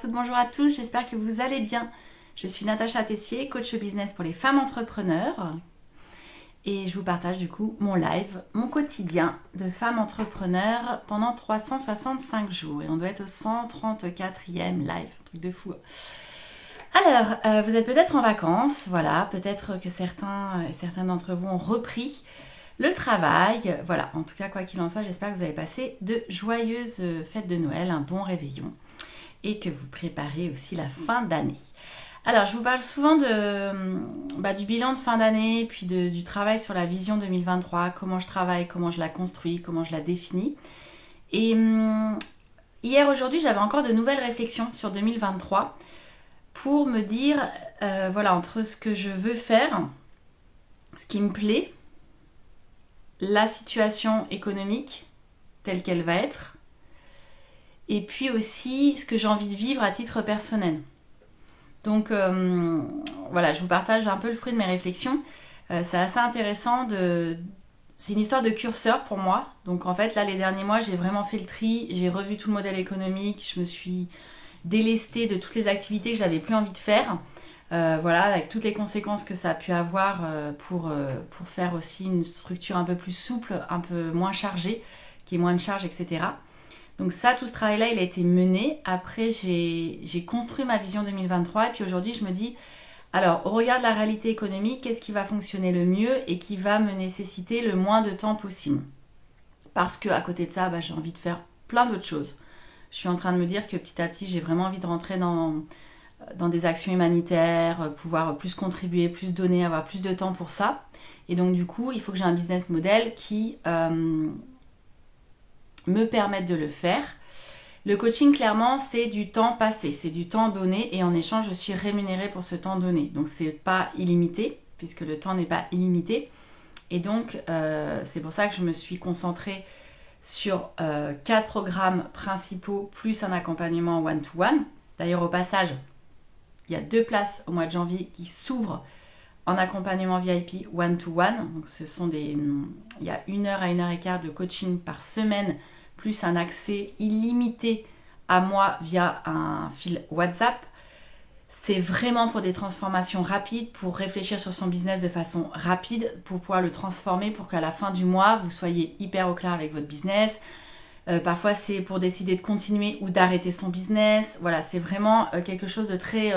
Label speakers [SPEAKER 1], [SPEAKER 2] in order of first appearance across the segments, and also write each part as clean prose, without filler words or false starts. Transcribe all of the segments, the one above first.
[SPEAKER 1] Bonjour à tous, j'espère que vous allez bien. Je suis Natacha Tessier, coach business pour les femmes entrepreneurs. Et je vous partage du coup mon live, mon quotidien de femme entrepreneur pendant 365 jours. Et on doit être au 134e live, un truc de fou. Alors, vous êtes peut-être en vacances, voilà, peut-être que certains et certaines d'entre vous ont repris le travail. Voilà, en tout cas, quoi qu'il en soit, j'espère que vous avez passé de joyeuses fêtes de Noël, un bon réveillon et que vous préparez aussi la fin d'année. Alors, je vous parle souvent du bilan de fin d'année, puis du travail sur la vision 2023, comment je travaille, comment je la construis, comment je la définis. Et hier, aujourd'hui, j'avais encore de nouvelles réflexions sur 2023 pour me dire, voilà, entre ce que je veux faire, ce qui me plaît, la situation économique telle qu'elle va être, et puis aussi ce que j'ai envie de vivre à titre personnel. Donc voilà, je vous partage un peu le fruit de mes réflexions. C'est assez intéressant c'est une histoire de curseur pour moi. Donc en fait, là, les derniers mois, j'ai vraiment fait le tri. J'ai revu tout le modèle économique. Je me suis délestée de toutes les activités que j'avais plus envie de faire. Voilà, avec toutes les conséquences que ça a pu avoir pour faire aussi une structure un peu plus souple, un peu moins chargée, qui est moins de charge, etc. Donc ça, tout ce travail-là, il a été mené. Après, j'ai construit ma vision 2023 et puis aujourd'hui, je me dis, alors, au regard de la réalité économique, qu'est-ce qui va fonctionner le mieux et qui va me nécessiter le moins de temps possible? Parce qu'à côté de ça, j'ai envie de faire plein d'autres choses. Je suis en train de me dire que petit à petit, j'ai vraiment envie de rentrer dans des actions humanitaires, pouvoir plus contribuer, plus donner, avoir plus de temps pour ça. Et donc, du coup, il faut que j'ai un business model qui me permettent de le faire. Le coaching, clairement, c'est du temps passé, c'est du temps donné et en échange, je suis rémunérée pour ce temps donné. Donc, c'est pas illimité puisque le temps n'est pas illimité. Et donc, c'est pour ça que je me suis concentrée sur 4 programmes principaux plus un accompagnement one-to-one. D'ailleurs, au passage, il y a 2 places au mois de janvier qui s'ouvrent en accompagnement VIP one-to-one. Donc, il y a 1 heure à 1 heure et quart de coaching par semaine plus un accès illimité à moi via un fil WhatsApp. C'est vraiment pour des transformations rapides, pour réfléchir sur son business de façon rapide, pour pouvoir le transformer, pour qu'à la fin du mois, vous soyez hyper au clair avec votre business. Parfois, c'est pour décider de continuer ou d'arrêter son business. Voilà, c'est vraiment quelque chose de très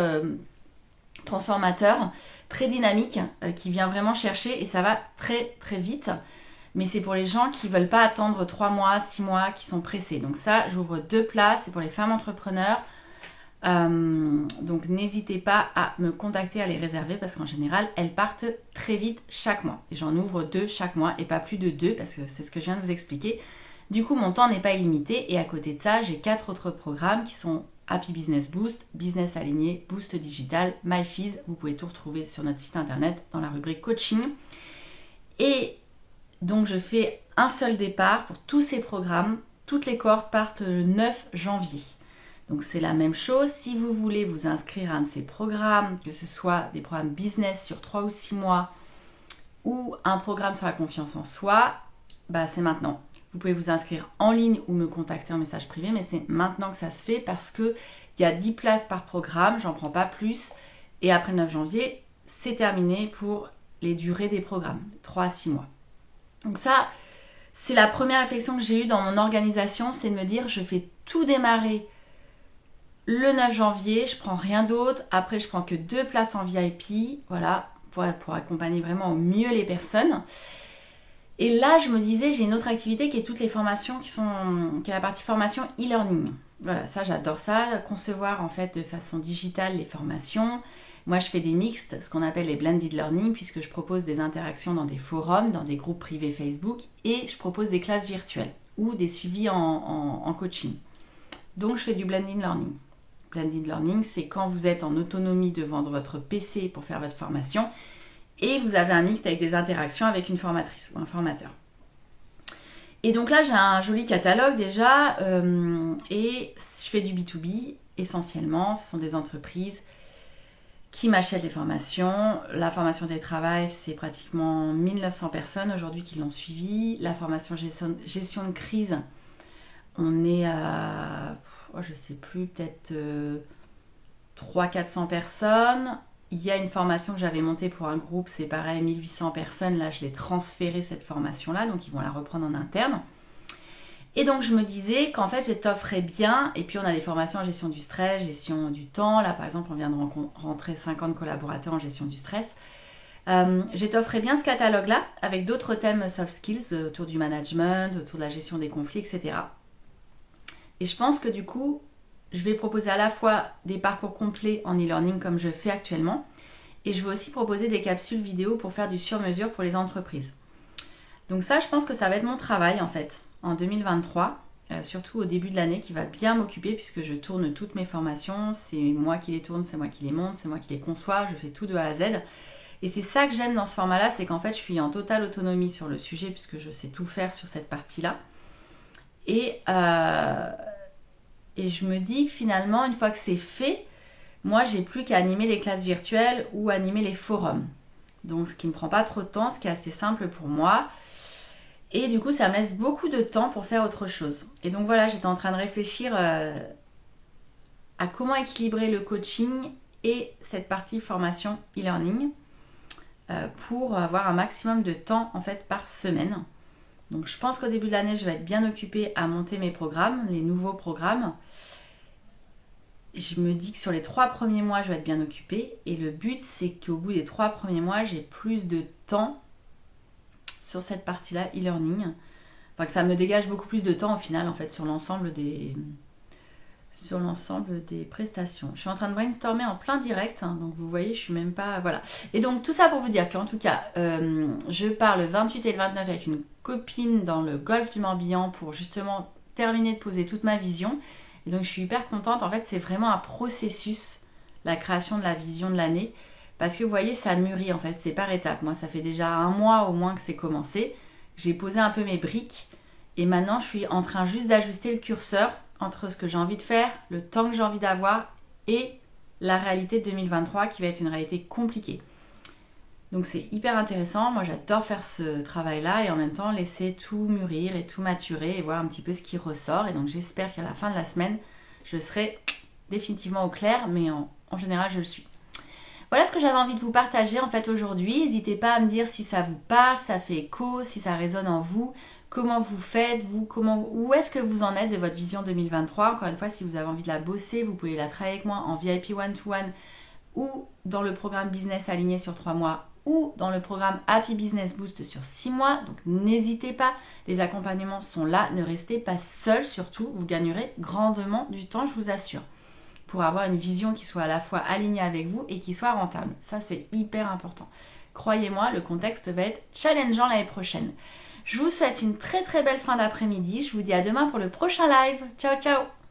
[SPEAKER 1] transformateur, très dynamique, qui vient vraiment chercher et ça va très très vite. Mais c'est pour les gens qui ne veulent pas attendre 3 mois, 6 mois, qui sont pressés. Donc ça, j'ouvre 2 places, c'est pour les femmes entrepreneurs. Donc n'hésitez pas à me contacter, à les réserver parce qu'en général, elles partent très vite chaque mois. Et j'en ouvre 2 chaque mois et pas plus de 2 parce que c'est ce que je viens de vous expliquer. Du coup, mon temps n'est pas illimité et à côté de ça, j'ai 4 autres programmes qui sont Happy Business Boost, Business Aligné, Boost Digital, MyFees. Vous pouvez tout retrouver sur notre site internet dans la rubrique coaching. Et donc je fais un seul départ pour tous ces programmes. Toutes les cohortes partent le 9 janvier. Donc c'est la même chose. Si vous voulez vous inscrire à un de ces programmes, que ce soit des programmes business sur 3 ou 6 mois ou un programme sur la confiance en soi, c'est maintenant. Vous pouvez vous inscrire en ligne ou me contacter en message privé, mais c'est maintenant que ça se fait parce qu'il y a 10 places par programme, j'en prends pas plus. Et après le 9 janvier, c'est terminé pour les durées des programmes, 3 à 6 mois. Donc ça, c'est la première réflexion que j'ai eue dans mon organisation, c'est de me dire, je fais tout démarrer le 9 janvier, je prends rien d'autre. Après, je prends que 2 places en VIP, voilà, pour accompagner vraiment au mieux les personnes. Et là, je me disais, j'ai une autre activité qui est toutes les formations qui est la partie formation e-learning. Voilà, ça, j'adore ça, concevoir en fait de façon digitale les formations. Moi, je fais des mixtes, ce qu'on appelle les blended learning, puisque je propose des interactions dans des forums, dans des groupes privés Facebook, et je propose des classes virtuelles ou des suivis en coaching. Donc, je fais du blended learning. Blended learning, c'est quand vous êtes en autonomie devant votre PC pour faire votre formation, et vous avez un mixte avec des interactions avec une formatrice ou un formateur. Et donc là, j'ai un joli catalogue déjà, et je fais du B2B essentiellement. Ce sont des entreprises qui m'achètent les formations. La formation télétravail, c'est pratiquement 1900 personnes aujourd'hui qui l'ont suivi. La formation gestion de crise, On est à, je sais plus, peut-être 300-400 personnes. Il y a une formation que j'avais montée pour un groupe, c'est pareil, 1800 personnes. Là, je l'ai transférée cette formation-là, donc ils vont la reprendre en interne. Et donc, je me disais qu'en fait, j'étofferais bien. Et puis, on a des formations en gestion du stress, gestion du temps. Là, par exemple, on vient de rentrer 50 collaborateurs en gestion du stress. J'étofferais bien ce catalogue-là avec d'autres thèmes soft skills autour du management, autour de la gestion des conflits, etc. Et je pense que du coup, je vais proposer à la fois des parcours complets en e-learning comme je fais actuellement, et je vais aussi proposer des capsules vidéo pour faire du sur-mesure pour les entreprises. Donc ça, je pense que ça va être mon travail en fait en 2023, surtout au début de l'année, qui va bien m'occuper puisque je tourne toutes mes formations, c'est moi qui les tourne, c'est moi qui les monte, c'est moi qui les conçois, je fais tout de A à Z. Et c'est ça que j'aime dans ce format-là, c'est qu'en fait, je suis en totale autonomie sur le sujet puisque je sais tout faire sur cette partie-là. Et je me dis que finalement, une fois que c'est fait, moi, j'ai plus qu'à animer les classes virtuelles ou animer les forums. Donc, ce qui ne me prend pas trop de temps, ce qui est assez simple pour moi. Et du coup, ça me laisse beaucoup de temps pour faire autre chose. Et donc voilà, j'étais en train de réfléchir à comment équilibrer le coaching et cette partie formation e-learning pour avoir un maximum de temps en fait par semaine. Donc je pense qu'au début de l'année, je vais être bien occupée à monter mes programmes, les nouveaux programmes. Je me dis que sur les 3 premiers mois, je vais être bien occupée. Et le but, c'est qu'au bout des 3 premiers mois, j'ai plus de temps sur cette partie-là, e-learning. Enfin, que ça me dégage beaucoup plus de temps au final, en fait, sur l'ensemble des prestations. Je suis en train de brainstormer en plein direct, hein, donc vous voyez, je suis même pas... Voilà. Et donc, tout ça pour vous dire qu'en tout cas, je pars le 28 et le 29 avec une copine dans le golfe du Morbihan pour justement terminer de poser toute ma vision. Et donc, je suis hyper contente. En fait, c'est vraiment un processus, la création de la vision de l'année. Parce que vous voyez, ça mûrit en fait, c'est par étapes. Moi, ça fait déjà 1 mois au moins que c'est commencé. J'ai posé un peu mes briques. Et maintenant, je suis en train juste d'ajuster le curseur entre ce que j'ai envie de faire, le temps que j'ai envie d'avoir et la réalité de 2023 qui va être une réalité compliquée. Donc c'est hyper intéressant, moi j'adore faire ce travail-là et en même temps laisser tout mûrir et tout maturer et voir un petit peu ce qui ressort. Et donc j'espère qu'à la fin de la semaine, je serai définitivement au clair, mais en général je le suis. Voilà ce que j'avais envie de vous partager en fait aujourd'hui. N'hésitez pas à me dire si ça vous parle, ça fait écho, si ça résonne en vous. Comment vous faites, où est-ce que vous en êtes de votre vision 2023? Encore une fois, si vous avez envie de la bosser, vous pouvez la travailler avec moi en VIP one-to-one ou dans le programme Business Aligné sur 3 mois ou dans le programme Happy Business Boost sur 6 mois. Donc n'hésitez pas, les accompagnements sont là. Ne restez pas seul, surtout, vous gagnerez grandement du temps, je vous assure, pour avoir une vision qui soit à la fois alignée avec vous et qui soit rentable. Ça, c'est hyper important. Croyez-moi, le contexte va être challengeant l'année prochaine. Je vous souhaite une très très belle fin d'après-midi. Je vous dis à demain pour le prochain live. Ciao ciao!